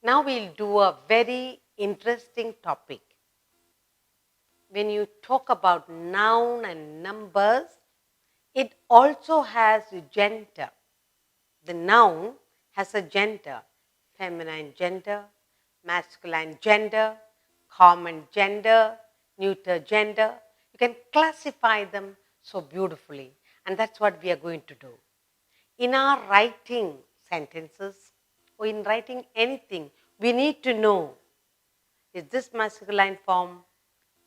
Now we'll do a very interesting topic. When you talk about noun and numbers, it also has gender. The noun has a gender, feminine gender, masculine gender, common gender, neuter gender. You can classify them so beautifully, and that's what we are going to do. In our writing sentences or in writing anything, we need to know, is this masculine form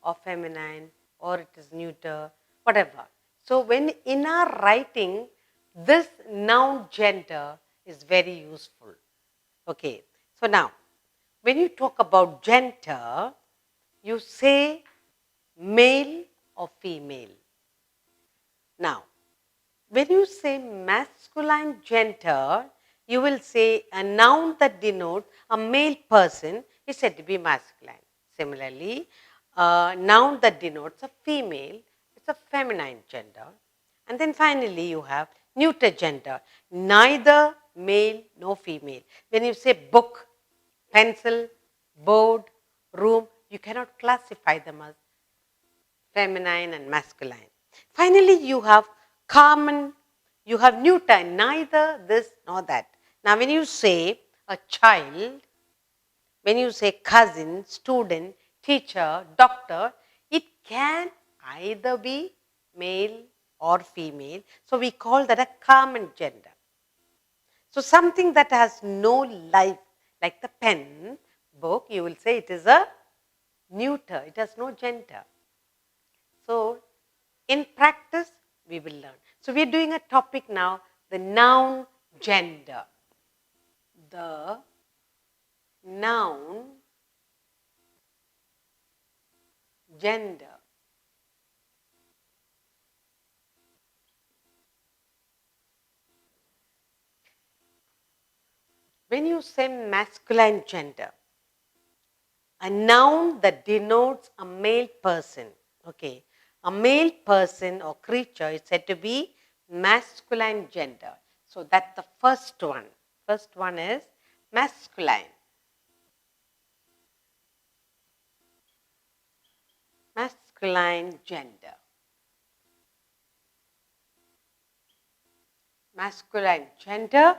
or feminine or it is neuter, whatever. So when in our writing, this noun gender is very useful. Okay, so now when you talk about gender, you say male or female. Now, when you say masculine gender, you will say a noun that denotes a male person is said to be masculine. Similarly, a noun that denotes a female is a feminine gender. And then finally, you have neuter gender, neither male nor female. When you say book, pencil, board, room, you cannot classify them as feminine and masculine. Finally, you have common, you have neuter, neither this nor that. Now, when you say a child, when you say cousin, student, teacher, doctor, it can either be male or female. So, we call that a common gender. So, something that has no life, like the pen, book, you will say it is a neuter, it has no gender. So, in practice, we will learn. So, we are doing a topic now, the noun gender. The noun gender. When you say masculine gender, a noun that denotes a male person, okay, a male person or creature is said to be masculine gender. So, that's the first one. First one is masculine. Masculine gender. Masculine gender,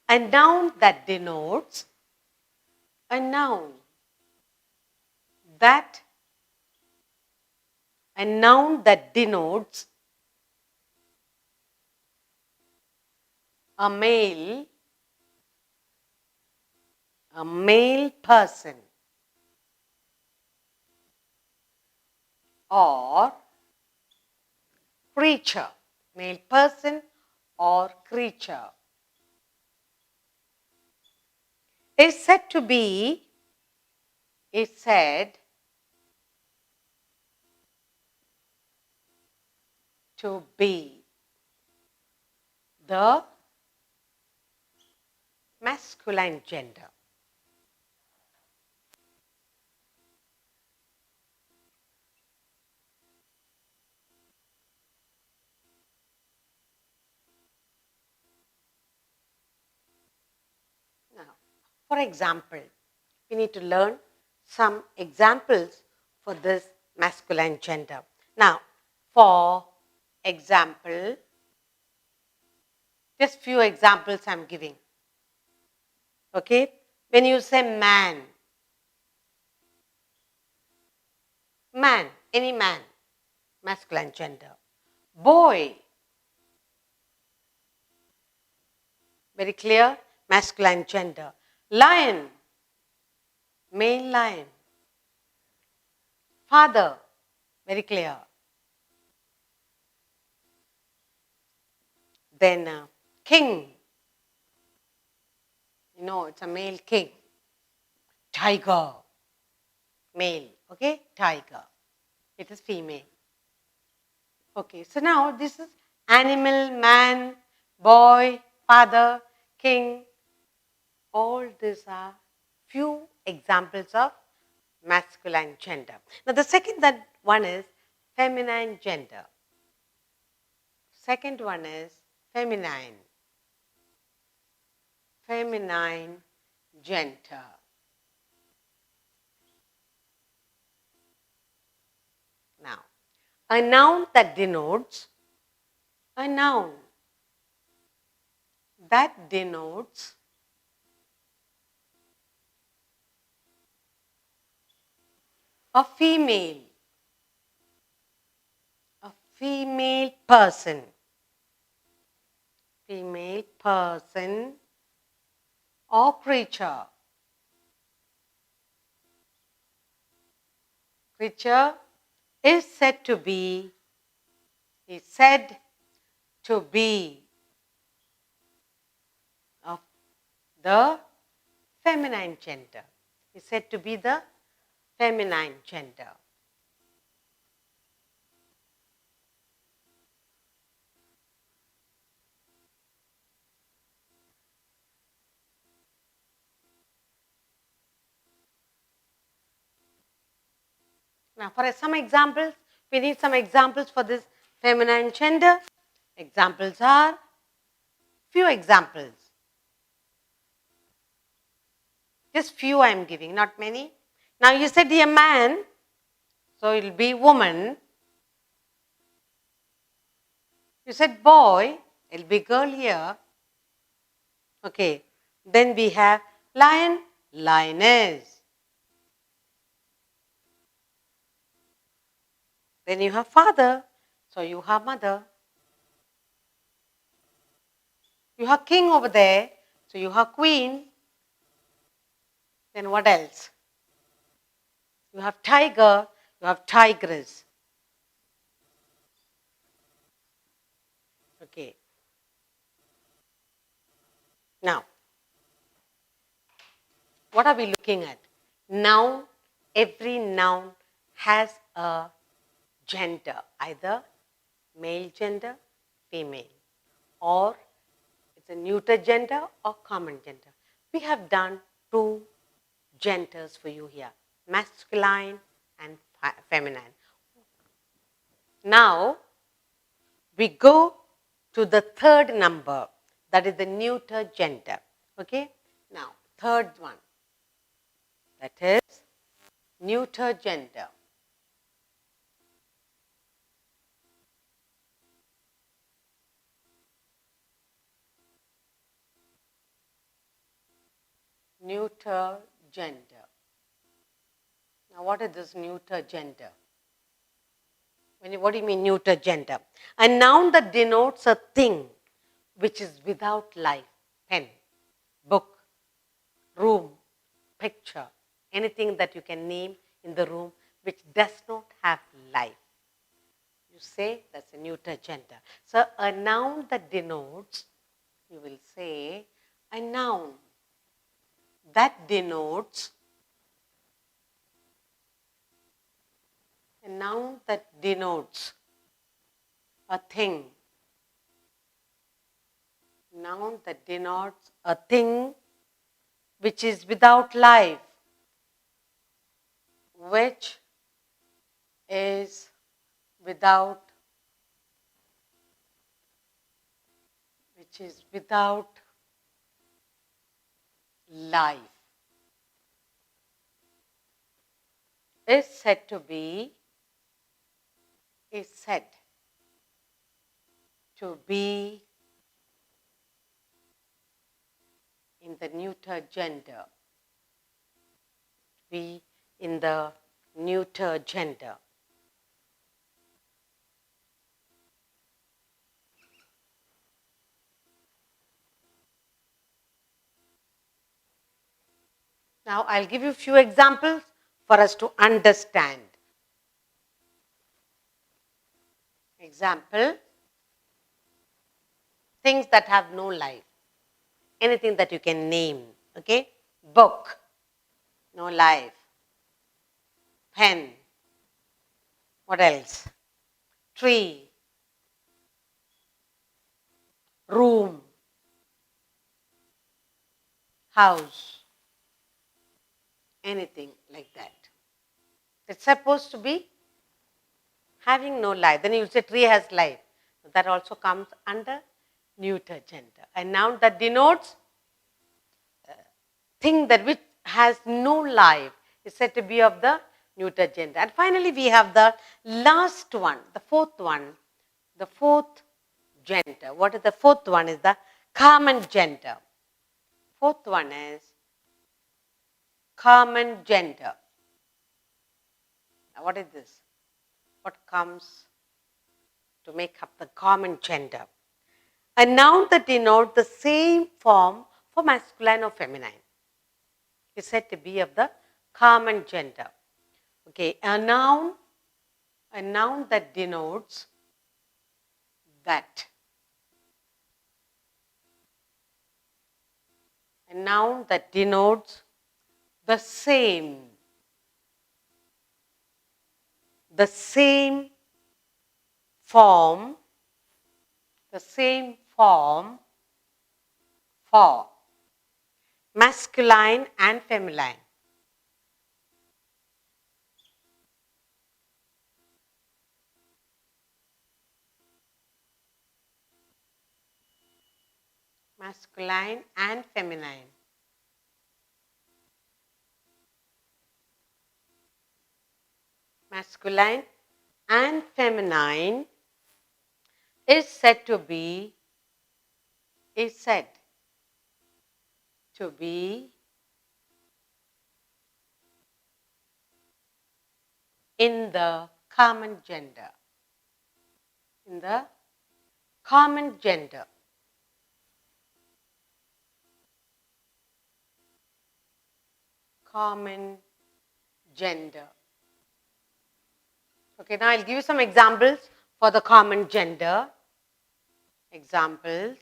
a noun that denotes a noun that denotes a male person or creature, male person or creature, is said to be the masculine gender. Now, for example, we need to learn some examples for this masculine gender. Now, for example, just few examples I'm giving. Okay, when you say man, any man, masculine gender. Boy, very clear, masculine gender. Lion, male lion. Father, very clear. Then king, it's a male king. Tiger, male, okay, tiger. It is female. Okay, so now this is animal, man, boy, father, king. All these are few examples of masculine gender. Now the second one is feminine gender. Second one is feminine gender. Now, a noun that denotes a noun that denotes a female person, female person or creature. Creature is said to be of the feminine gender. Is said to be the feminine gender. Now, for some examples, we need some examples for this feminine gender. Examples are few examples. Just few I am giving, not many. Now, you said a man, so it will be woman. You said boy, it will be girl here. Okay. Then we have lion, lioness. Then you have father, so you have mother. You have king over there, so you have queen. Then what else? You have tiger, you have tigress. Okay. Now, what are we looking at? Noun, every noun has a gender, either male gender, female, or it's a neuter gender or common gender. We have done two genders for you here, masculine and feminine. Now, we go to the third number, that is the neuter gender. Okay? Now, third one, that is neuter gender. Neuter gender. Now, what is this neuter gender? What do you mean neuter gender? A noun that denotes a thing which is without life. Pen, book, room, picture, anything that you can name in the room which does not have life. You say that's a neuter gender. So a noun that denotes, you will say a noun that denotes, a noun that denotes a thing. Noun that denotes a thing which is without life, which is without life, is said to be in the neuter gender. Be in the neuter gender. Now, I'll give you a few examples for us to understand. Example, things that have no life. Anything that you can name. Okay? Book, no life. Pen. What else? Tree. Room. House. Anything like that. It's supposed to be having no life. Then you say tree has life. That also comes under neuter gender. A noun that denotes thing that which has no life is said to be of the neuter gender. And finally, we have the last one, the fourth one, the fourth gender. What is the fourth one? Is the common gender. Fourth one is common gender. Now, what is this? What comes to make up the common gender? A noun that denotes the same form for masculine or feminine is said to be of the common gender. Okay, a noun that denotes that. A noun that denotes the same form for masculine and feminine. Masculine and feminine. Masculine and feminine is said to be in the common gender. In the common gender. Common gender. Okay, now I'll give you some examples for the common gender. Examples.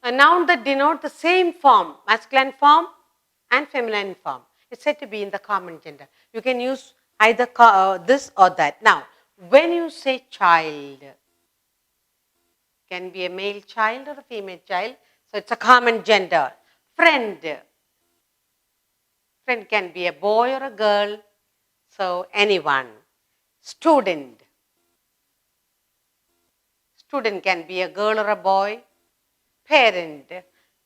A noun that denotes the same form, masculine form and feminine form, is said to be in the common gender. You can use either this or that. Now, when you say child, can be a male child or a female child, so it's a common gender. Friend. Friend can be a boy or a girl, so anyone. Student. Student can be a girl or a boy. Parent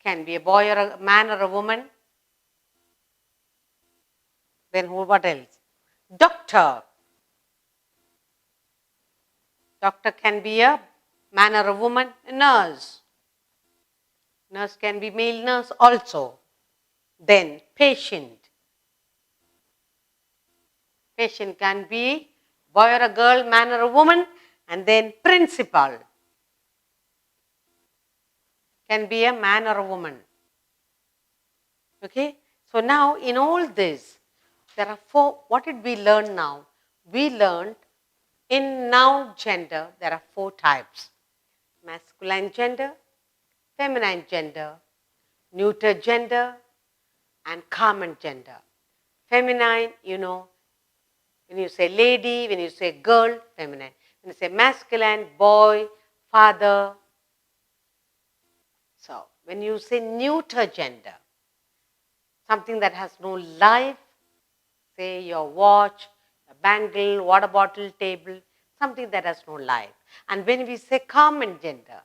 can be a boy or a man or a woman. Then what else? Doctor. Doctor can be a man or a woman. A nurse. Nurse can be male nurse also. Then patient. Patient can be boy or a girl, man or a woman. And then principal can be a man or a woman. Okay. So now in all this, there are four. What did we learn now? We learned in noun gender, there are four types. Masculine gender, feminine gender, neuter gender, and common gender. Feminine, when you say lady, when you say girl, feminine. When you say masculine, boy, father. So, when you say neuter gender, something that has no life, say your watch, a bangle, water bottle, table, something that has no life. And when we say common gender,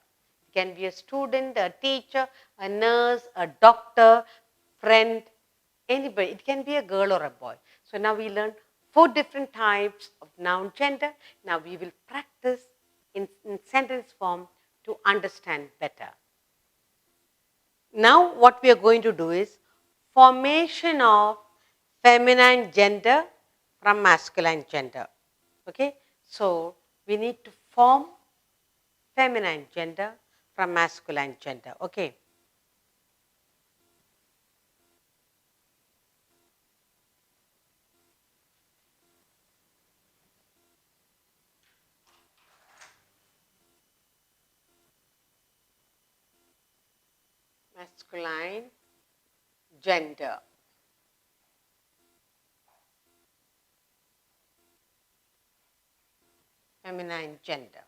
it can be a student, a teacher, a nurse, a doctor, friend, anybody. It can be a girl or a boy. So now we learn four different types of noun gender. Now we will practice in sentence form to understand better. Now what we are going to do is formation of feminine gender from masculine gender. Okay, so we need to form feminine gender from masculine gender. Okay. Masculine gender. Feminine gender.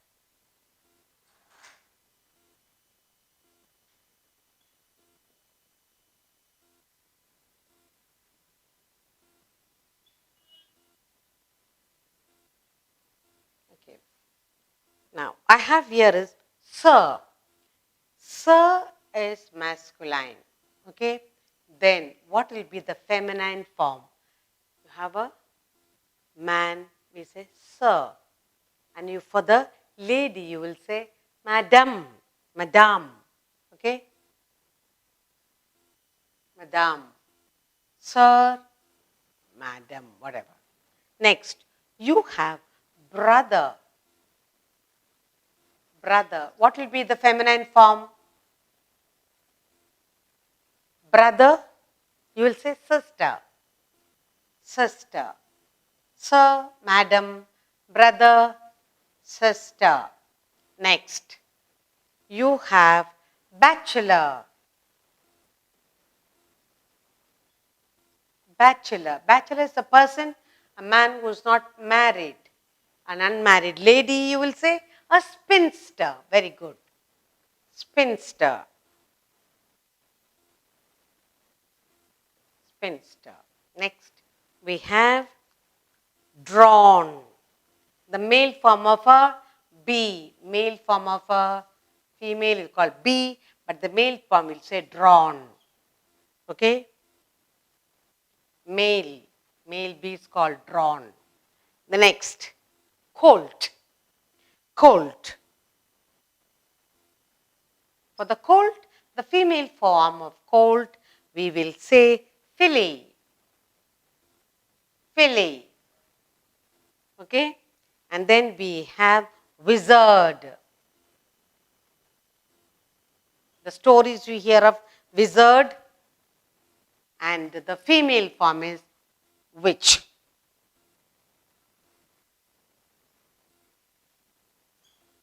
Okay. Now I have here is sir. Sir is masculine. Okay. Then what will be the feminine form? You have a man, we say sir. And you, for the lady, you will say madam, madam. Okay? Madam, sir, madam, whatever. Next, you have brother. Brother. What will be the feminine form? Brother, you will say sister. Sister. Sir, madam, brother, sister. Next, you have bachelor. Bachelor. Bachelor is a person, a man who is not married. An unmarried lady, you will say a spinster. Very good. Spinster. Spinster. Next, we have drawn. The male form of a bee. Male form of a female is called bee, but the male form will say drawn. Okay? Male. Male bee is called drawn. The next, colt. Colt. For the colt, the female form of colt, we will say filly. Filly. Okay? And then we have wizard. The stories we hear of wizard, and the female form is witch.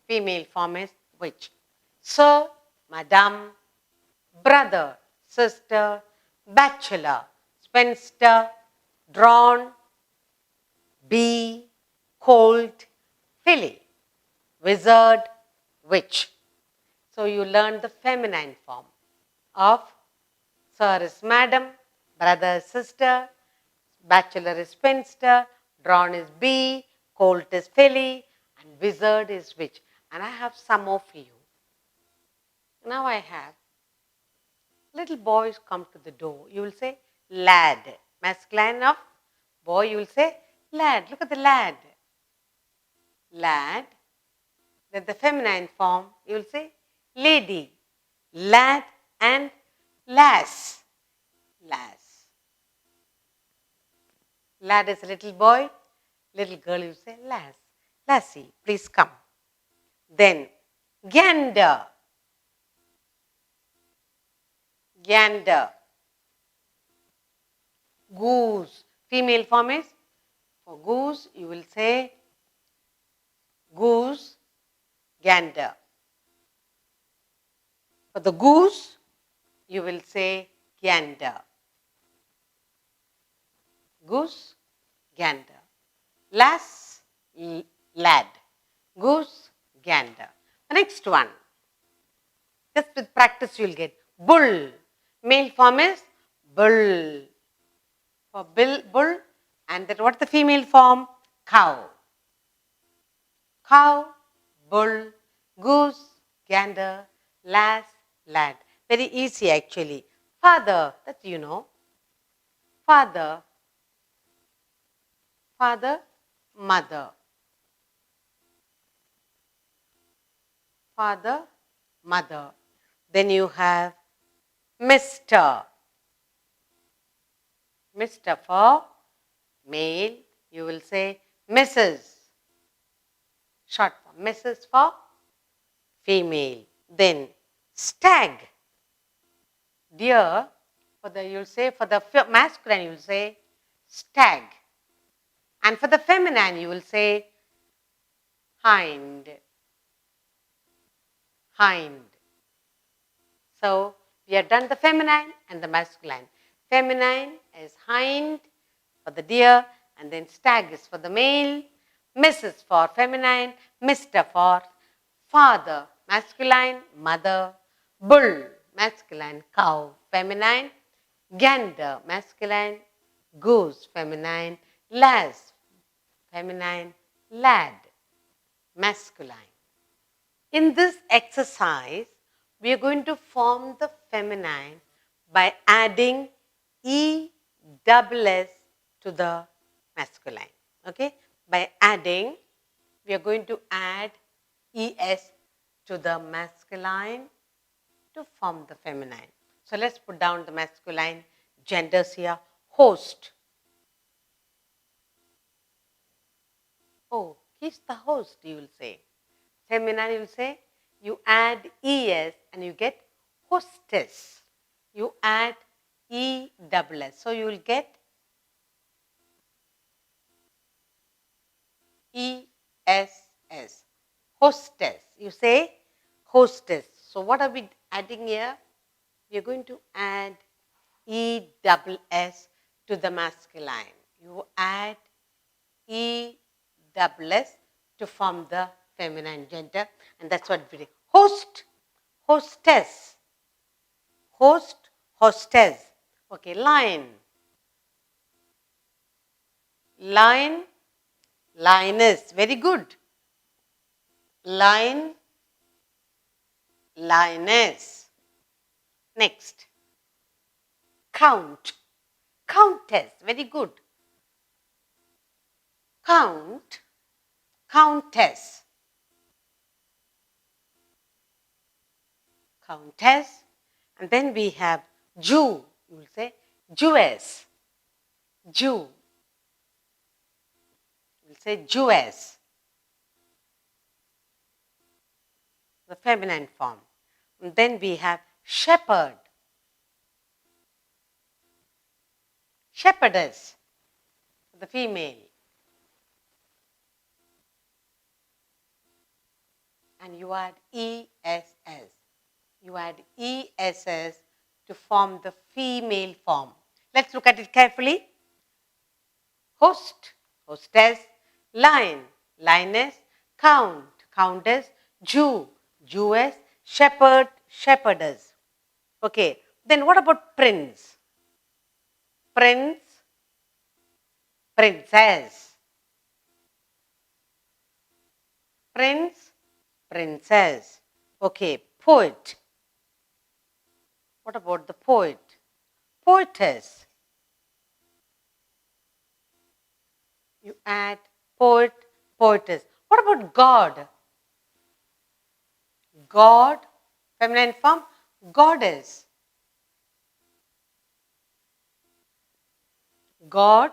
Female form is witch. Sir, madam, brother, sister, bachelor, spinster, drawn, bee, colt, filly, wizard, witch. So you learn the feminine form of sir is madam, brother is sister, bachelor is spinster, drawn is bee, colt is filly, and wizard is witch. And I have some more for you. Now I have little boys come to the door. You will say lad. Masculine of boy, you will say lad. Look at the lad. Lad. Then the feminine form, you will say lady. Lad and lass. Lass. Lad is a little boy. Little girl, you say lass. Lassie, please come. Then gander. Gander. Goose. Female form is, for goose, you will say goose, gander. For the goose, you will say gander. Goose, gander. Lass, lad. Goose, gander. The next one. Just with practice you will get bull. Male form is bull. For bull, and then what's the female form? Cow. Cow, bull, goose, gander, lass, lad. Very easy actually. Father, that you know. Father, father, mother. Father, mother. Then you have Mr. Mr. for male, you will say Mrs. Short form. Mrs. for female. Then stag. Deer, for the you'll say for the masculine you will say stag. And for the feminine you will say hind. Hind. So we have done the feminine and the masculine. Feminine is hind for the deer, and then stag is for the male, Mrs. for feminine, Mr. for father, masculine, mother, bull, masculine, cow, feminine, gander, masculine, goose, feminine, lass, feminine, lad, masculine. In this exercise, we are going to form the feminine by adding ESS to the masculine. Okay? By adding, we are going to add ES to the masculine to form the feminine. So let's put down the masculine genders here. Host. Oh, he's the host, you will say. Feminine, you will say, you add ES and you get hostess. You add ESS. So you will get ESS. Hostess. You say hostess. So what are we adding here? We are going to add ESS to the masculine. You add ESS to form the feminine gender, and that's what we do. Host, hostess, host, hostess. Okay, line, line, lioness. Very good. Line, lioness. Next, count, countess. Very good. Count, countess. Countess. And then we have Jew. You will say Jewess. Jew. You will say Jewess. The feminine form. And then we have shepherd. Shepherdess. The female. And you add ESS. You add ESS to form the female form. Let's look at it carefully. Host, hostess, line, lioness, count, countess, Jew, Jewess, shepherd, shepherdess. Okay, then what about prince? Prince, princess. Prince, princess. Okay, poet. What about the poet? Poetess. You add poet, poetess. What about God? God, feminine form, goddess. God,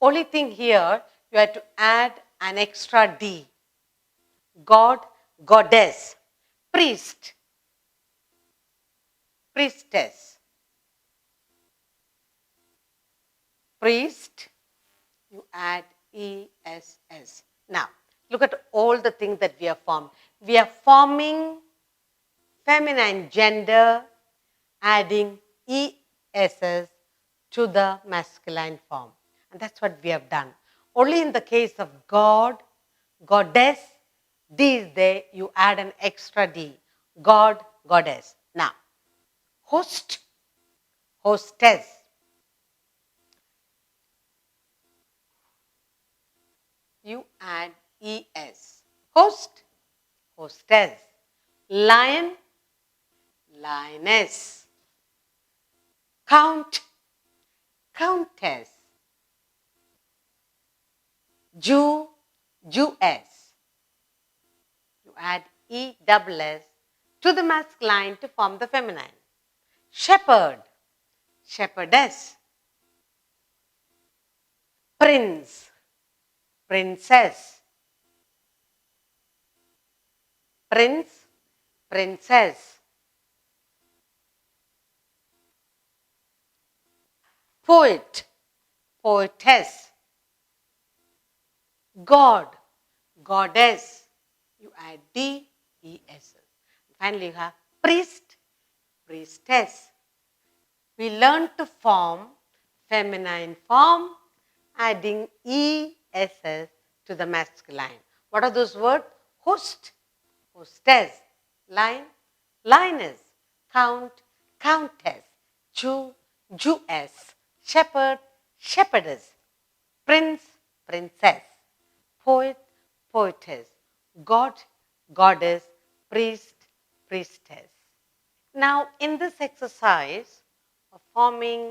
only thing here, you have to add an extra D. God, goddess. Priest, priestess. Priest, you add ESS. Now, look at all the things that we have formed. We are forming feminine gender, adding ESS to the masculine form. And that's what we have done. Only in the case of God, goddess, D is there, you add an extra D. God, goddess. Now, host, hostess. You add ES. Host, hostess. Lion, lioness. Count, countess. Jew, Jewess. You add ESS to the masculine to form the feminine. Shepherd, shepherdess. Prince, princess. Prince, princess. Poet, poetess. God, goddess. You add D, E, S. Finally, you have priest, priestess. We learn to form feminine form, adding ESS to the masculine. What are those words? Host, hostess, line, lioness, count, countess, Jew, Jewess, shepherd, shepherdess, prince, princess, poet, poetess, God, goddess, priest, priestess. Now, in this exercise of forming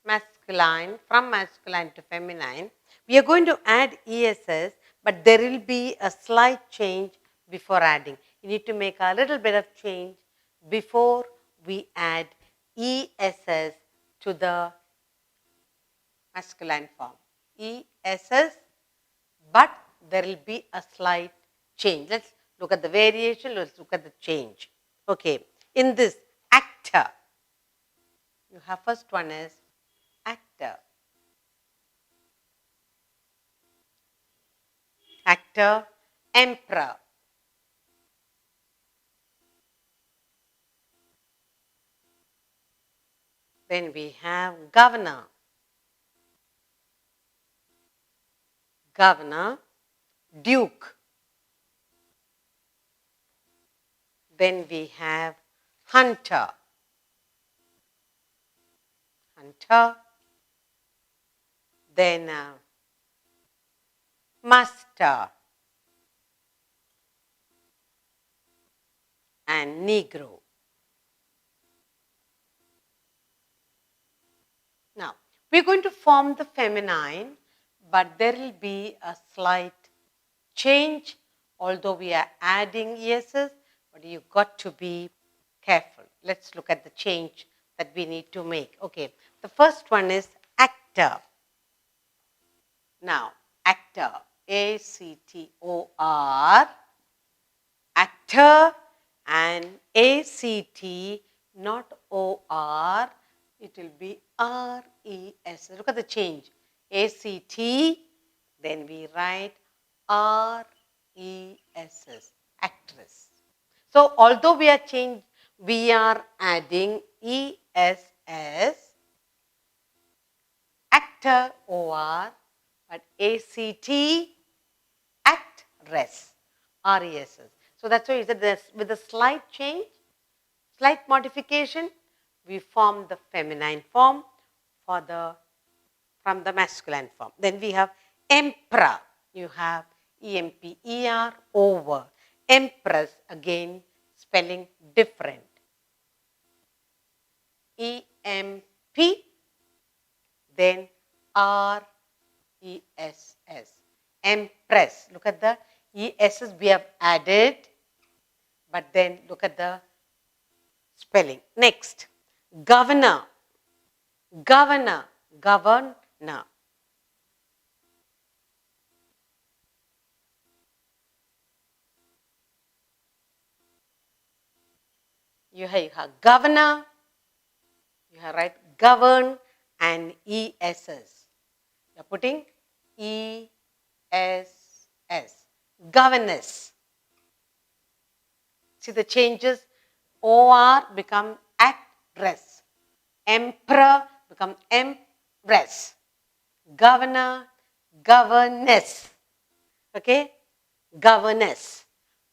masculine, from masculine to feminine, we are going to add ESS, but there will be a slight change before adding. You need to make a little bit of change before we add ESS to the masculine form. ESS, but there will be a slight change. Let's look at the variation, let's look at the change. Okay, in this actor, you have first one is actor. Actor, emperor. Then we have governor. Governor, duke. Then we have hunter. Hunter. Then master and negro. Now, we're going to form the feminine, but there will be a slight change, although we are adding ESS, but you've got to be careful. Let's look at the change that we need to make. Okay, the first one is actor. Now, actor, A-C-T-O-R, actor, and A-C-T, not O-R, it will be R-E-S. Look at the change. A-C-T, then we write R-E-S-S, actress. So, although we are adding E-S-S, actor, O-R, but A-C-T, actress, R-E-S-S. So, that's why with a slight change, slight modification, we form the feminine form from the masculine form. Then we have emperor. You have E-M-P-E-R over. Empress, again, spelling different. E-M-P, then R-E-S-S. Empress. Look at the E-S-S we have added, but then look at the spelling. Next, governor. Governor. Governor. You have governor, you have write govern and ESS. You are putting ESS. Governess. See the changes? OR become actress. Emperor become empress. Governor, governess. Okay? Governess.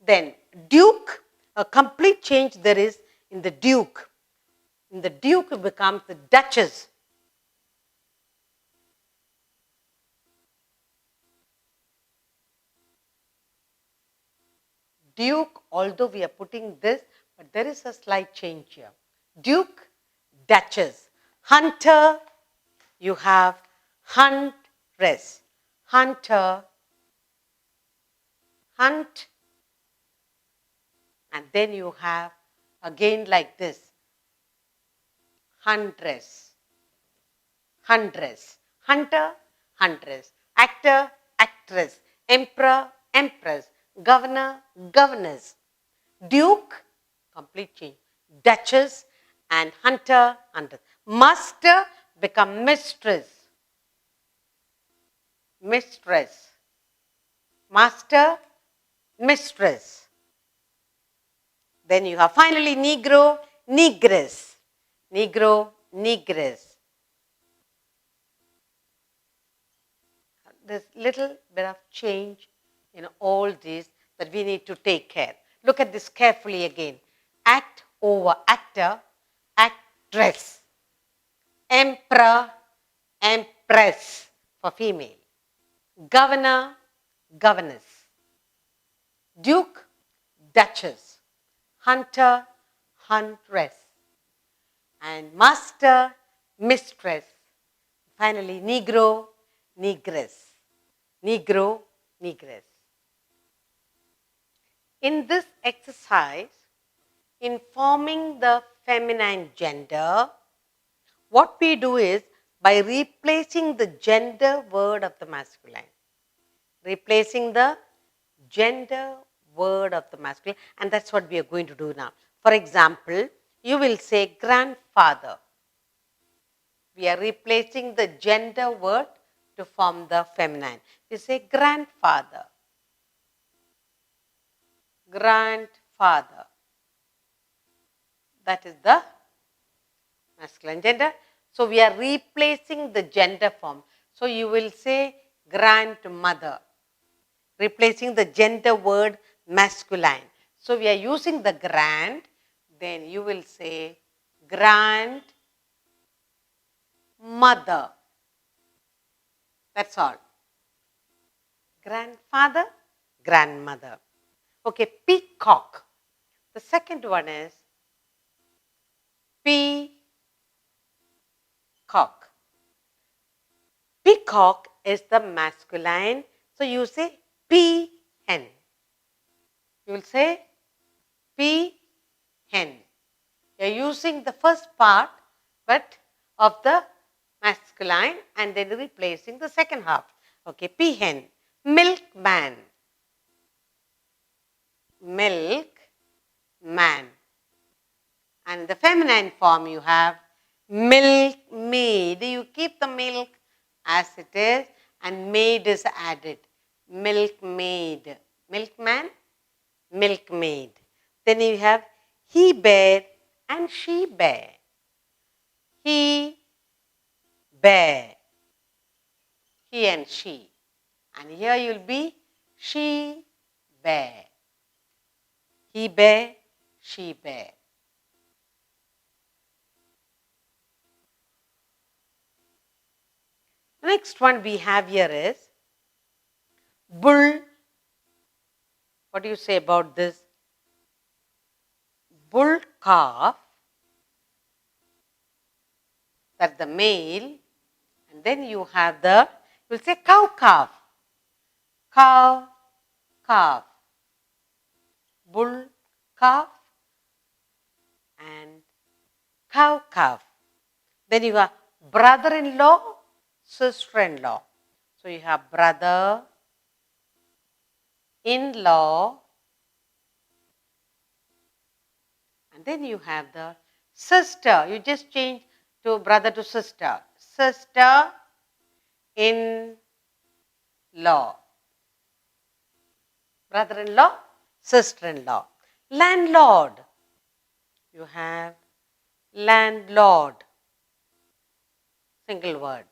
Then duke, a complete change there is in the duke. In the duke it becomes the duchess. Duke, although we are putting this, but there is a slight change here. Duke, duchess. Hunter, you have huntress. Hunter, hunt, and then you have again like this. Huntress. Huntress. Hunter, huntress. Actor, actress. Emperor, empress. Governor, governess. Duke, complete change. Duchess and hunter, huntress. Master become mistress. Mistress. Master, mistress. Then you have finally negro, negress. Negro, negress. There's little bit of change in all these that we need to take care. Look at this carefully again. Act over actor, actress. Emperor, empress for female. Governor, governess. Duke, duchess. Hunter, huntress. and master, mistress. Finally, negro, negress. Negro, negress. In this exercise, in forming the feminine gender, what we do is by replacing the gender word of the masculine. Replacing the gender word of the masculine, and that's what we are going to do now. For example, you will say grandfather. We are replacing the gender word to form the feminine. You say grandfather, grandfather. That is the masculine gender. So we are replacing the gender form. So you will say grandmother, replacing the gender word masculine. So we are using the grand, then you will say grandmother. That's all. Grandfather, grandmother. Okay, peacock. The second one is peacock. Peacock is the masculine. So you say peahen. You will say peahen. You are using the first part but of the masculine and then replacing the second half. Okay, peahen. Milkman. Milkman. And the feminine form you have milkmaid. You keep the milk as it is and maid is added. Milkmaid. Milkman, milkmaid. Then you have he bear and she bear. He bear. He and she. And here you will be she bear. He bear, she bear. The next one we have here is bull. What do you say about this? Bull calf. That's the male. And then you have the, you will say cow calf. Cow calf. Bull calf and cow calf. Then you have brother-in-law, sister-in-law. So you have brother-in-law, and then you have the sister. You just change to brother to sister. Sister-in-law. Brother-in-law, sister-in-law. Landlord. You have landlord. Single word.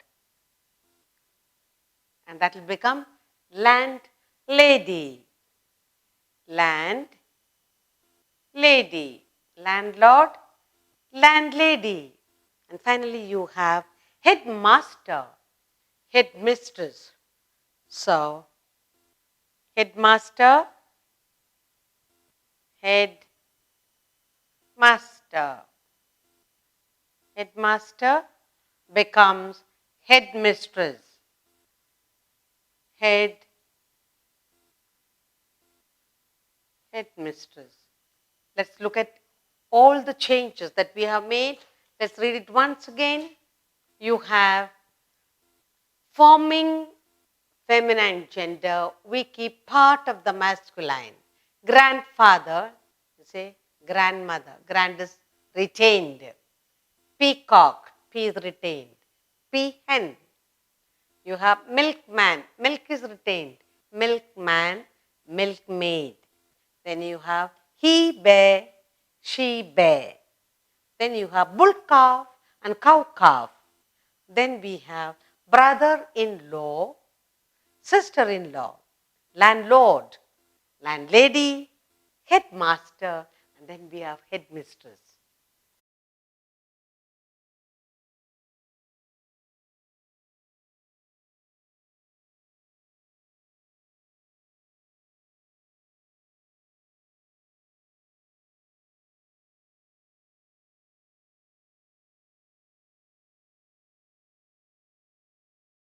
And that will become landlady. Landlady. Landlord, landlady. And finally you have headmaster, headmistress. So, headmaster, headmaster. Headmaster becomes headmistress. Headmistress. Let's look at all the changes that we have made. Let's read it once again. You have forming feminine gender, we keep part of the masculine. Grandfather, you say grandmother. Grand is retained. Peacock, P is retained. Peahen. You have milkman, milk is retained. Milkman, milkmaid. Then you have he bear, she bear. Then you have bull calf and cow calf. Then we have brother-in-law, sister-in-law, landlord, landlady, headmaster, and then we have headmistress.